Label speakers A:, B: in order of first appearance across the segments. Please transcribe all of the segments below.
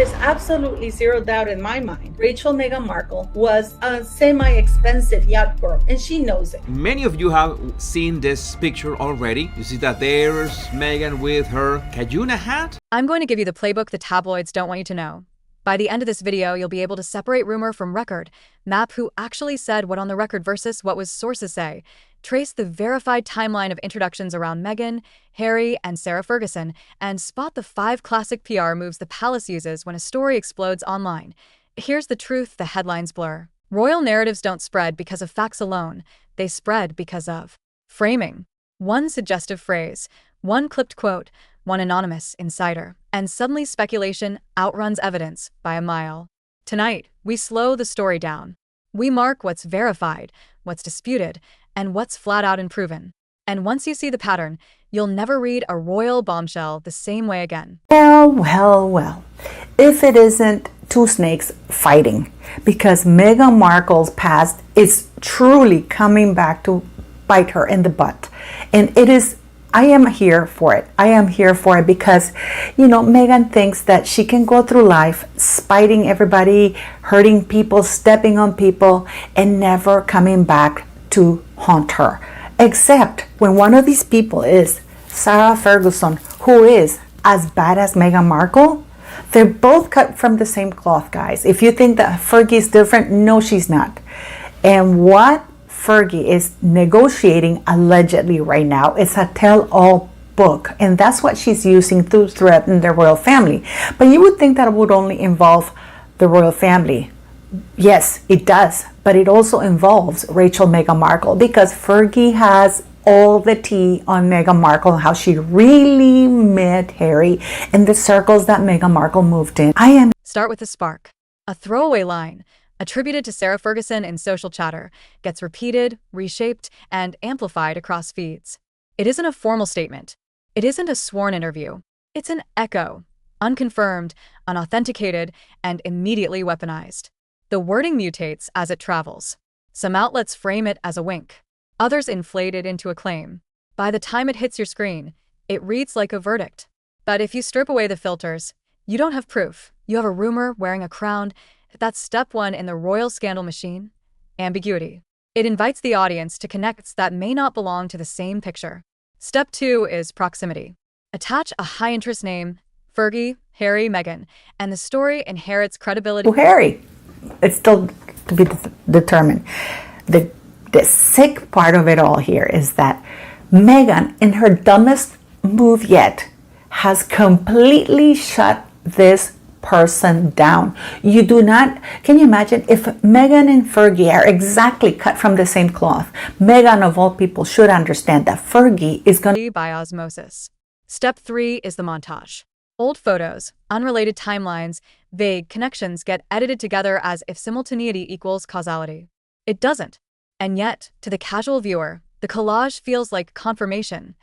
A: is absolutely zero doubt in my mind. Rachel Meghan Markle was a semi-expensive yacht girl, and she knows it.
B: Many of you have seen this picture already. You see that there's Meghan with her Cajuna hat.
C: I'm going to give you the playbook the tabloids don't want you to know. By the end of this video, you'll be able to separate rumor from record, map who actually said what on the record versus what was sources say, trace the verified timeline of introductions around Meghan, Harry, and Sarah Ferguson, and spot the 5 classic PR moves the palace uses when a story explodes online. Here's the truth the headlines blur. Royal narratives don't spread because of facts alone. They spread because of framing. One suggestive phrase, one clipped quote, one anonymous insider, and suddenly speculation outruns evidence by a mile. Tonight, we slow the story down. We mark what's verified, what's disputed, and what's flat out unproven. And once you see the pattern, you'll never read a royal bombshell the same way again.
D: Well. If it isn't two snakes fighting, because Meghan Markle's past is truly coming back to bite her in the butt. And I am here for it. I am here for it because, Meghan thinks that she can go through life spiting everybody, hurting people, stepping on people, and never coming back to haunt her. Except when one of these people is Sarah Ferguson, who is as bad as Meghan Markle. They're both cut from the same cloth, guys. If you think that Fergie is different, no, she's not. And what Fergie is negotiating allegedly right now is a tell-all book, and that's what she's using to threaten the royal family. But you would think that it would only involve the royal family. Yes, it does, but it also involves Rachel Meghan Markle, because Fergie has all the tea on Meghan Markle, how she really met Harry and the circles that Meghan Markle moved in.
C: Start with a spark, a throwaway line attributed to Sarah Ferguson in social chatter, gets repeated, reshaped, and amplified across feeds. It isn't a formal statement. It isn't a sworn interview. It's an echo, unconfirmed, unauthenticated, and immediately weaponized. The wording mutates as it travels. Some outlets frame it as a wink. Others inflate it into a claim. By the time it hits your screen, it reads like a verdict. But if you strip away the filters, you don't have proof. You have a rumor wearing a crown. That's step 1 in the royal scandal machine. Ambiguity. It invites the audience to connects that may not belong to the same picture. Step 2 is proximity. Attach a high-interest name, Fergie, Harry, Meghan, and the story inherits credibility.
D: Harry, it's still to be determined. The sick part of it all here is that Meghan, in her dumbest move yet, has completely shut this person down. Can you imagine if Meghan and Fergie are exactly cut from the same cloth? Meghan, of all people, should understand that Fergie is going to
C: by osmosis. Step 3 is the montage. Old photos, unrelated timelines, vague connections get edited together as if simultaneity equals causality. It doesn't. And yet, to the casual viewer, the collage feels like confirmation.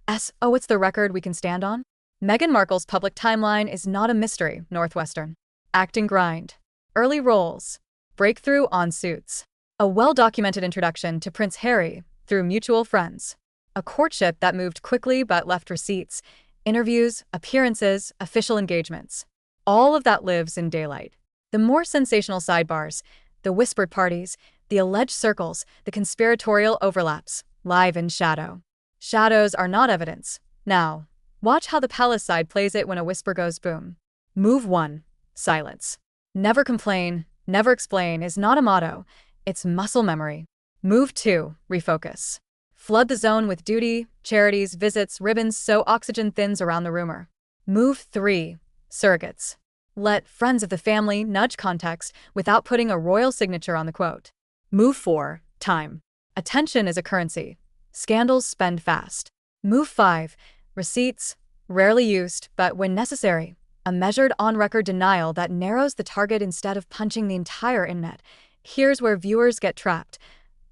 C: It's the record we can stand on? Meghan Markle's public timeline is not a mystery, Northwestern. Acting grind. Early roles. Breakthrough on Suits. A well-documented introduction to Prince Harry through mutual friends. A courtship that moved quickly but left receipts. Interviews, appearances, official engagements. All of that lives in daylight. The more sensational sidebars, the whispered parties, the alleged circles, the conspiratorial overlaps, live in shadow. Shadows are not evidence. Now, watch how the palace side plays it when a whisper goes boom. Move 1. Silence. Never complain, never explain is not a motto. It's muscle memory. Move 2. Refocus. Flood the zone with duty, charities, visits, ribbons so oxygen thins around the rumor. Move 3. Surrogates. Let friends of the family nudge context without putting a royal signature on the quote. Move 4. Time. Attention is a currency. Scandals spend fast. Move 5. Receipts, rarely used, but when necessary. A measured on-record denial that narrows the target instead of punching the entire internet. Here's where viewers get trapped.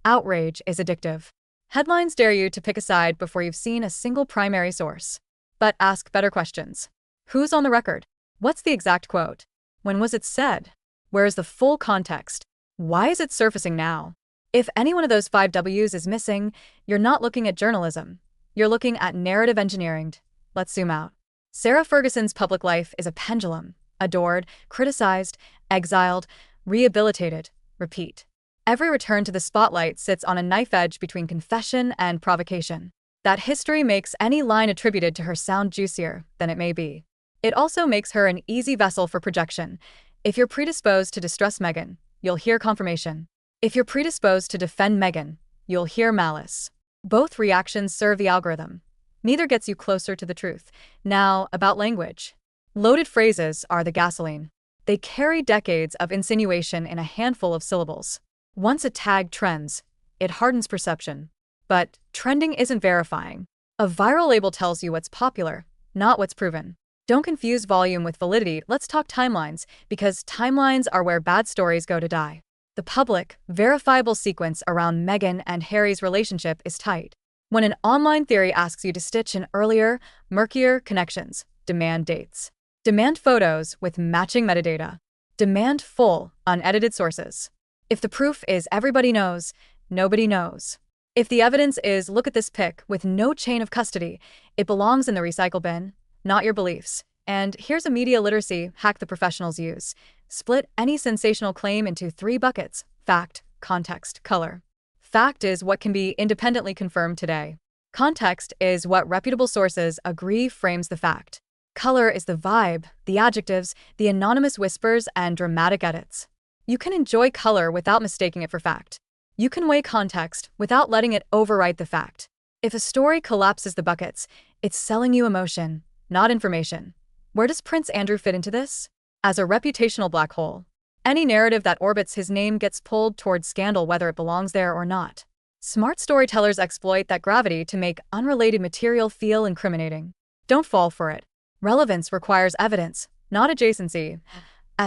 C: Outrage is addictive. Headlines dare you to pick a side before you've seen a single primary source. But ask better questions. Who's on the record? What's the exact quote? When was it said? Where is the full context? Why is it surfacing now? If any one of those 5 W's is missing, you're not looking at journalism. You're looking at narrative engineering. Let's zoom out. Sarah Ferguson's public life is a pendulum. adored, criticized, exiled, rehabilitated, repeat. Every return to the spotlight sits on a knife edge between confession and provocation. That history makes any line attributed to her sound juicier than it may be. It also makes her an easy vessel for projection. If you're predisposed to distrust Meghan, you'll hear confirmation. If you're predisposed to defend Meghan, you'll hear malice. Both reactions serve the algorithm. Neither gets you closer to the truth. Now, about language. Loaded phrases are the gasoline. They carry decades of insinuation in a handful of syllables. Once a tag trends, it hardens perception. But trending isn't verifying. A viral label tells you what's popular, not what's proven. Don't confuse volume with validity. Let's talk timelines, because timelines are where bad stories go to die. The public, verifiable sequence around Meghan and Harry's relationship is tight. When an online theory asks you to stitch in earlier, murkier connections, demand dates. Demand photos with matching metadata. Demand full, unedited sources. If the proof is everybody knows, nobody knows. If the evidence is look at this pic with no chain of custody, it belongs in the recycle bin, not your beliefs. And here's a media literacy hack the professionals use. Split any sensational claim into 3 buckets: fact, context, color. Fact is what can be independently confirmed today. Context is what reputable sources agree frames the fact. Color is the vibe, the adjectives, the anonymous whispers, and dramatic edits. You can enjoy color without mistaking it for fact. You can weigh context without letting it overwrite the fact. If a story collapses the buckets, it's selling you emotion, not information. Where does Prince Andrew fit into this? As a reputational black hole. Any narrative that orbits his name gets pulled towards scandal whether it belongs there or not. Smart storytellers exploit that gravity to make unrelated material feel incriminating. Don't fall for it. Relevance requires evidence, not adjacency.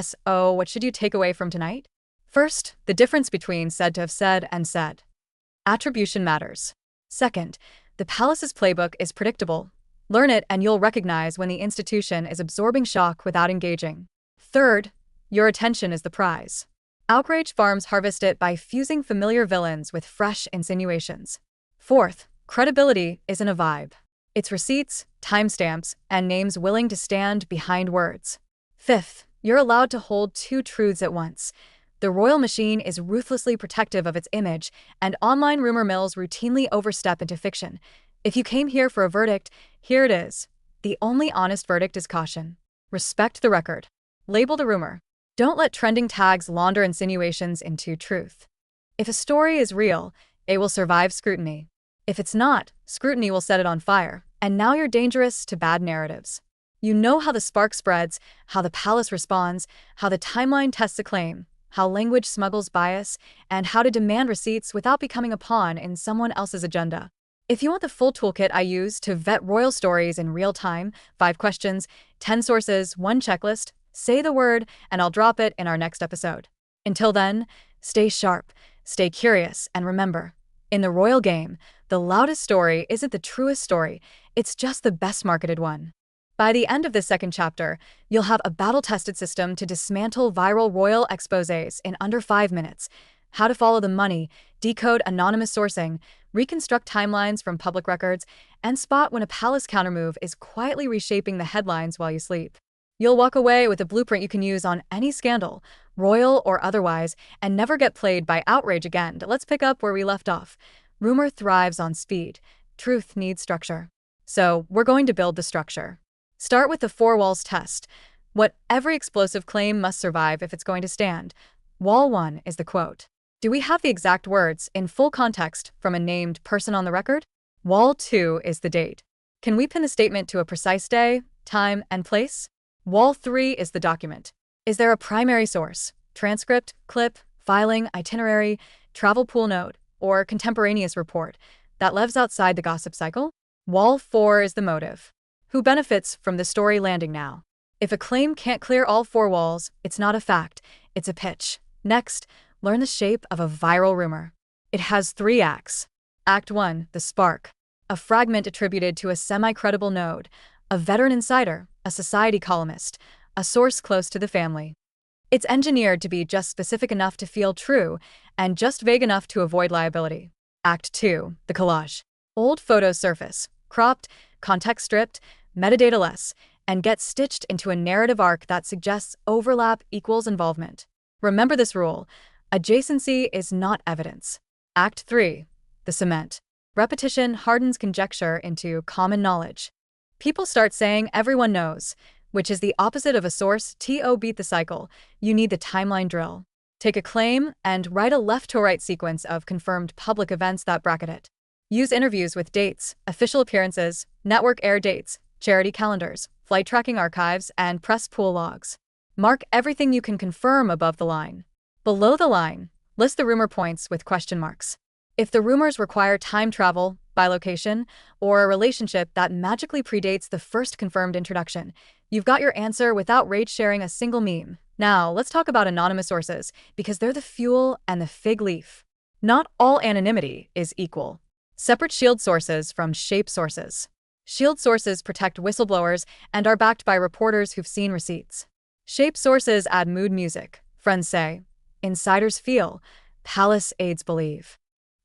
C: So, what should you take away from tonight? First, the difference between said to have said and said. Attribution matters. Second, the palace's playbook is predictable. Learn it and you'll recognize when the institution is absorbing shock without engaging. Third, your attention is the prize. Outrage farms harvest it by fusing familiar villains with fresh insinuations. Fourth, credibility isn't a vibe. It's receipts, timestamps, and names willing to stand behind words. Fifth, you're allowed to hold 2 truths at once. The royal machine is ruthlessly protective of its image, and online rumor mills routinely overstep into fiction. If you came here for a verdict, here it is. The only honest verdict is caution. Respect the record. Label the rumor. Don't let trending tags launder insinuations into truth. If a story is real, it will survive scrutiny. If it's not, scrutiny will set it on fire, and now you're dangerous to bad narratives. You know how the spark spreads, how the palace responds, how the timeline tests a claim, how language smuggles bias, and how to demand receipts without becoming a pawn in someone else's agenda. If you want the full toolkit I use to vet royal stories in real time, 5 questions, 10 sources, 1 checklist, say the word, and I'll drop it in our next episode. Until then, stay sharp, stay curious, and remember, in the royal game, the loudest story isn't the truest story, it's just the best marketed one. By the end of this 2nd chapter, you'll have a battle-tested system to dismantle viral royal exposés in under 5 minutes. How to follow the money, decode anonymous sourcing, reconstruct timelines from public records, and spot when a palace countermove is quietly reshaping the headlines while you sleep. You'll walk away with a blueprint you can use on any scandal, royal or otherwise, and never get played by outrage again. Let's pick up where we left off. Rumor thrives on speed. Truth needs structure. So, we're going to build the structure. Start with the 4 walls test. What every explosive claim must survive if it's going to stand. Wall 1 is the quote. Do we have the exact words in full context from a named person on the record? Wall 2 is the date. Can we pin the statement to a precise day, time, and place? Wall 3 is the document. Is there a primary source, transcript, clip, filing, itinerary, travel pool note, or contemporaneous report that lives outside the gossip cycle? Wall 4 is the motive. Who benefits from the story landing now? If a claim can't clear all 4 walls, it's not a fact, it's a pitch. Next, learn the shape of a viral rumor. It has 3 acts. Act 1, the spark. A fragment attributed to a semi-credible node, a veteran insider, a society columnist, a source close to the family. It's engineered to be just specific enough to feel true and just vague enough to avoid liability. Act 2, the collage. Old photos surface, cropped, context stripped, metadata less, and get stitched into a narrative arc that suggests overlap equals involvement. Remember this rule: adjacency is not evidence. Act 3. The cement. Repetition hardens conjecture into common knowledge. People start saying everyone knows, which is the opposite of a source to beat the cycle. You need the timeline drill. Take a claim and write a left-to-right sequence of confirmed public events that bracket it. Use interviews with dates, official appearances, network air dates, charity calendars, flight tracking archives, and press pool logs. Mark everything you can confirm above the line. Below the line, list the rumor points with question marks. If the rumors require time travel, bilocation, or a relationship that magically predates the first confirmed introduction, you've got your answer without rage sharing a single meme. Now, let's talk about anonymous sources, because they're the fuel and the fig leaf. Not all anonymity is equal. Separate shield sources from shape sources. Shield sources protect whistleblowers and are backed by reporters who've seen receipts. Shape sources add mood music. Friends say, insiders feel, palace aides believe.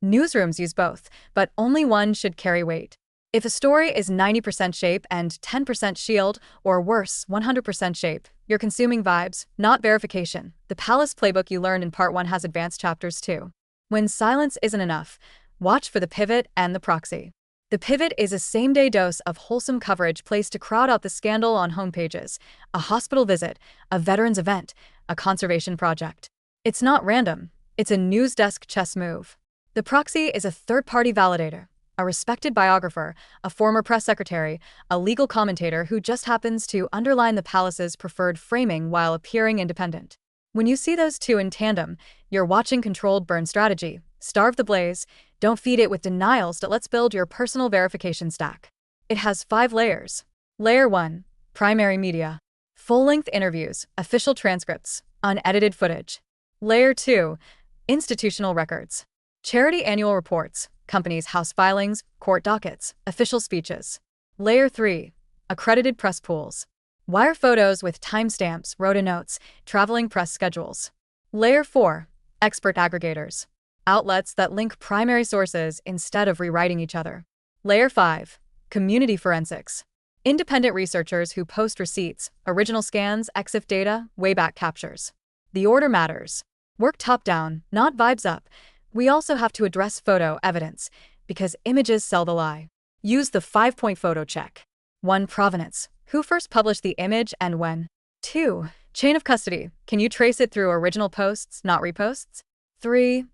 C: Newsrooms use both, but only one should carry weight. If a story is 90% shape and 10% shield, or worse, 100% shape, you're consuming vibes, not verification. The palace playbook you learned in part 1 has advanced chapters too. When silence isn't enough, watch for the pivot and the proxy. The pivot is a same-day dose of wholesome coverage placed to crowd out the scandal on homepages, a hospital visit, a veterans event, a conservation project. It's not random, it's a news desk chess move. The proxy is a third-party validator, a respected biographer, a former press secretary, a legal commentator who just happens to underline the palace's preferred framing while appearing independent. When you see those two in tandem, you're watching controlled burn strategy. Starve the blaze, don't feed it with denials. Let's build your personal verification stack. It has 5 layers. Layer 1, primary media. Full-length interviews, official transcripts, unedited footage. Layer 2, institutional records. Charity annual reports, companies' house filings, court dockets, official speeches. Layer 3, accredited press pools. Wire photos with timestamps, rota notes, traveling press schedules. Layer 4, expert aggregators. Outlets that link primary sources instead of rewriting each other. Layer 5, community forensics. Independent researchers who post receipts, original scans, EXIF data, wayback captures. The order matters. Work top-down, not vibes up. We also have to address photo evidence, because images sell the lie. Use the 5-point photo check. 1. Provenance. Who first published the image and when? 2. Chain of custody. Can you trace it through original posts, not reposts? 3.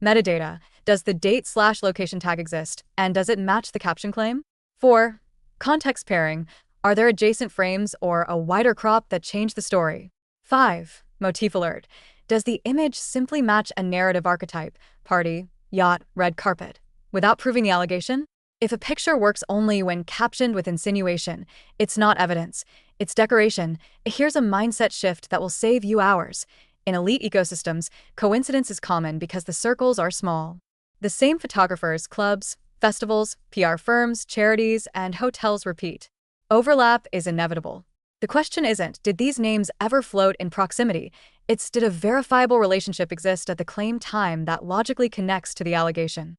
C: Metadata. Does the date/location tag exist, and does it match the caption claim? 4. Context pairing. Are there adjacent frames or a wider crop that change the story? 5. Motif alert. Does the image simply match a narrative archetype, party, yacht, red carpet, without proving the allegation? If a picture works only when captioned with insinuation, it's not evidence, it's decoration. Here's a mindset shift that will save you hours. In elite ecosystems, coincidence is common because the circles are small. The same photographers, clubs, festivals, PR firms, charities, and hotels repeat. Overlap is inevitable. The question isn't, did these names ever float in proximity? It's, did a verifiable relationship exist at the claim time that logically connects to the allegation?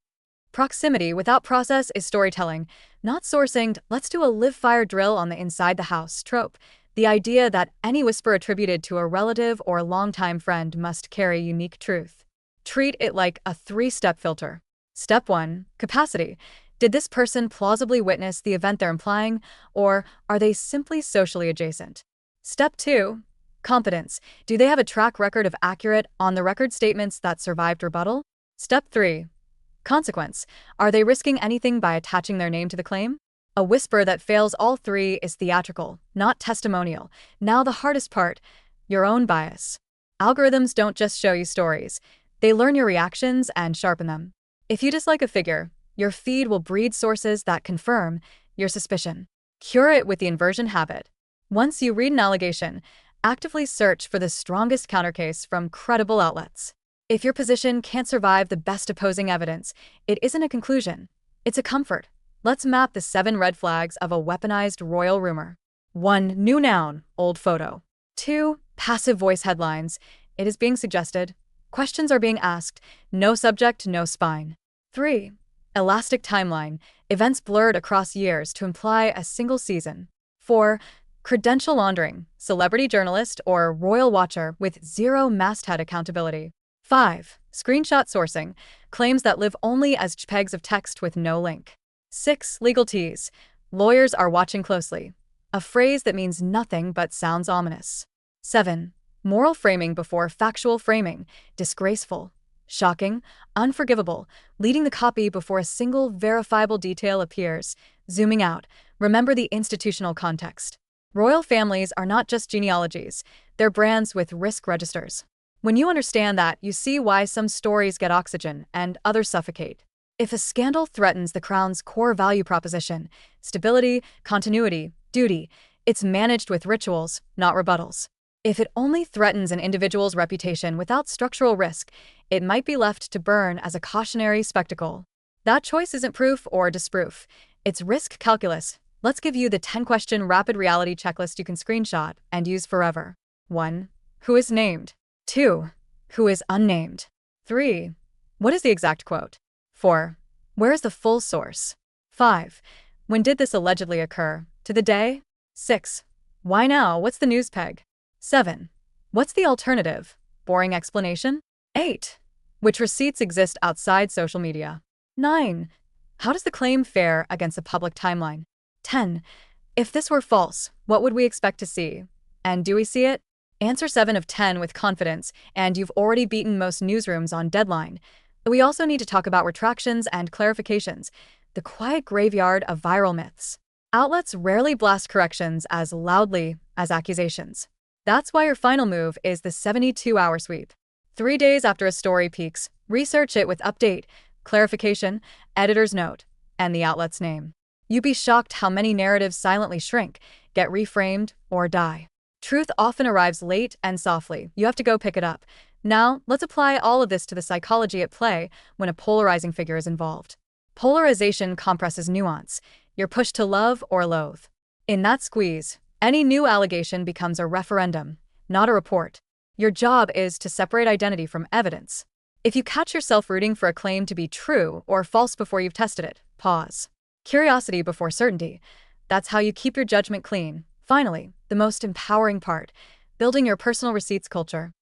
C: Proximity without process is storytelling, not sourcing. Let's do a live-fire drill on the inside the house trope. The idea that any whisper attributed to a relative or longtime friend must carry unique truth. Treat it like a 3-step filter. Step 1, capacity. Did this person plausibly witness the event they're implying, or are they simply socially adjacent? Step 2, competence. Do they have a track record of accurate, on-the-record statements that survived rebuttal? Step 3, consequence. Are they risking anything by attaching their name to the claim? A whisper that fails all 3 is theatrical, not testimonial. Now the hardest part, your own bias. Algorithms don't just show you stories. They learn your reactions and sharpen them. If you dislike a figure, your feed will breed sources that confirm your suspicion. Cure it with the inversion habit. Once you read an allegation, actively search for the strongest countercase from credible outlets. If your position can't survive the best opposing evidence, it isn't a conclusion, it's a comfort. Let's map the 7 red flags of a weaponized royal rumor. 1. New noun, old photo. 2. Passive voice headlines. It is being suggested. Questions are being asked. No subject, no spine. 3. Elastic timeline. Events blurred across years to imply a single season. 4. Credential laundering, celebrity journalist or royal watcher with zero masthead accountability. 5. Screenshot sourcing, claims that live only as JPEGs of text with no link. 6. Legal tease, lawyers are watching closely, a phrase that means nothing but sounds ominous. 7. Moral framing before factual framing, disgraceful, shocking, unforgivable, leading the copy before a single verifiable detail appears. Zooming out, remember the institutional context. Royal families are not just genealogies, they're brands with risk registers. When you understand that, you see why some stories get oxygen and others suffocate. If a scandal threatens the crown's core value proposition, stability, continuity, duty, it's managed with rituals, not rebuttals. If it only threatens an individual's reputation without structural risk, it might be left to burn as a cautionary spectacle. That choice isn't proof or disproof. It's risk calculus. Let's give you the 10-question rapid reality checklist you can screenshot and use forever. 1. Who is named? 2. Who is unnamed? 3. What is the exact quote? 4. Where is the full source? 5. When did this allegedly occur? To the day? 6. Why now? What's the news peg? 7. What's the alternative? Boring explanation? 8. Which receipts exist outside social media? 9. How does the claim fare against a public timeline? 10. If this were false, what would we expect to see? And do we see it? Answer 7 of 10 with confidence, and you've already beaten most newsrooms on deadline. We also need to talk about retractions and clarifications, the quiet graveyard of viral myths. Outlets rarely blast corrections as loudly as accusations. That's why your final move is the 72-hour sweep. 3 days after a story peaks, research it with update, clarification, editor's note, and the outlet's name. You'd be shocked how many narratives silently shrink, get reframed, or die. Truth often arrives late and softly. You have to go pick it up. Now, let's apply all of this to the psychology at play when a polarizing figure is involved. Polarization compresses nuance. You're pushed to love or loathe. In that squeeze, any new allegation becomes a referendum, not a report. Your job is to separate identity from evidence. If you catch yourself rooting for a claim to be true or false before you've tested it, pause. Curiosity before certainty. That's how you keep your judgment clean. Finally, the most empowering part, building your personal receipts culture.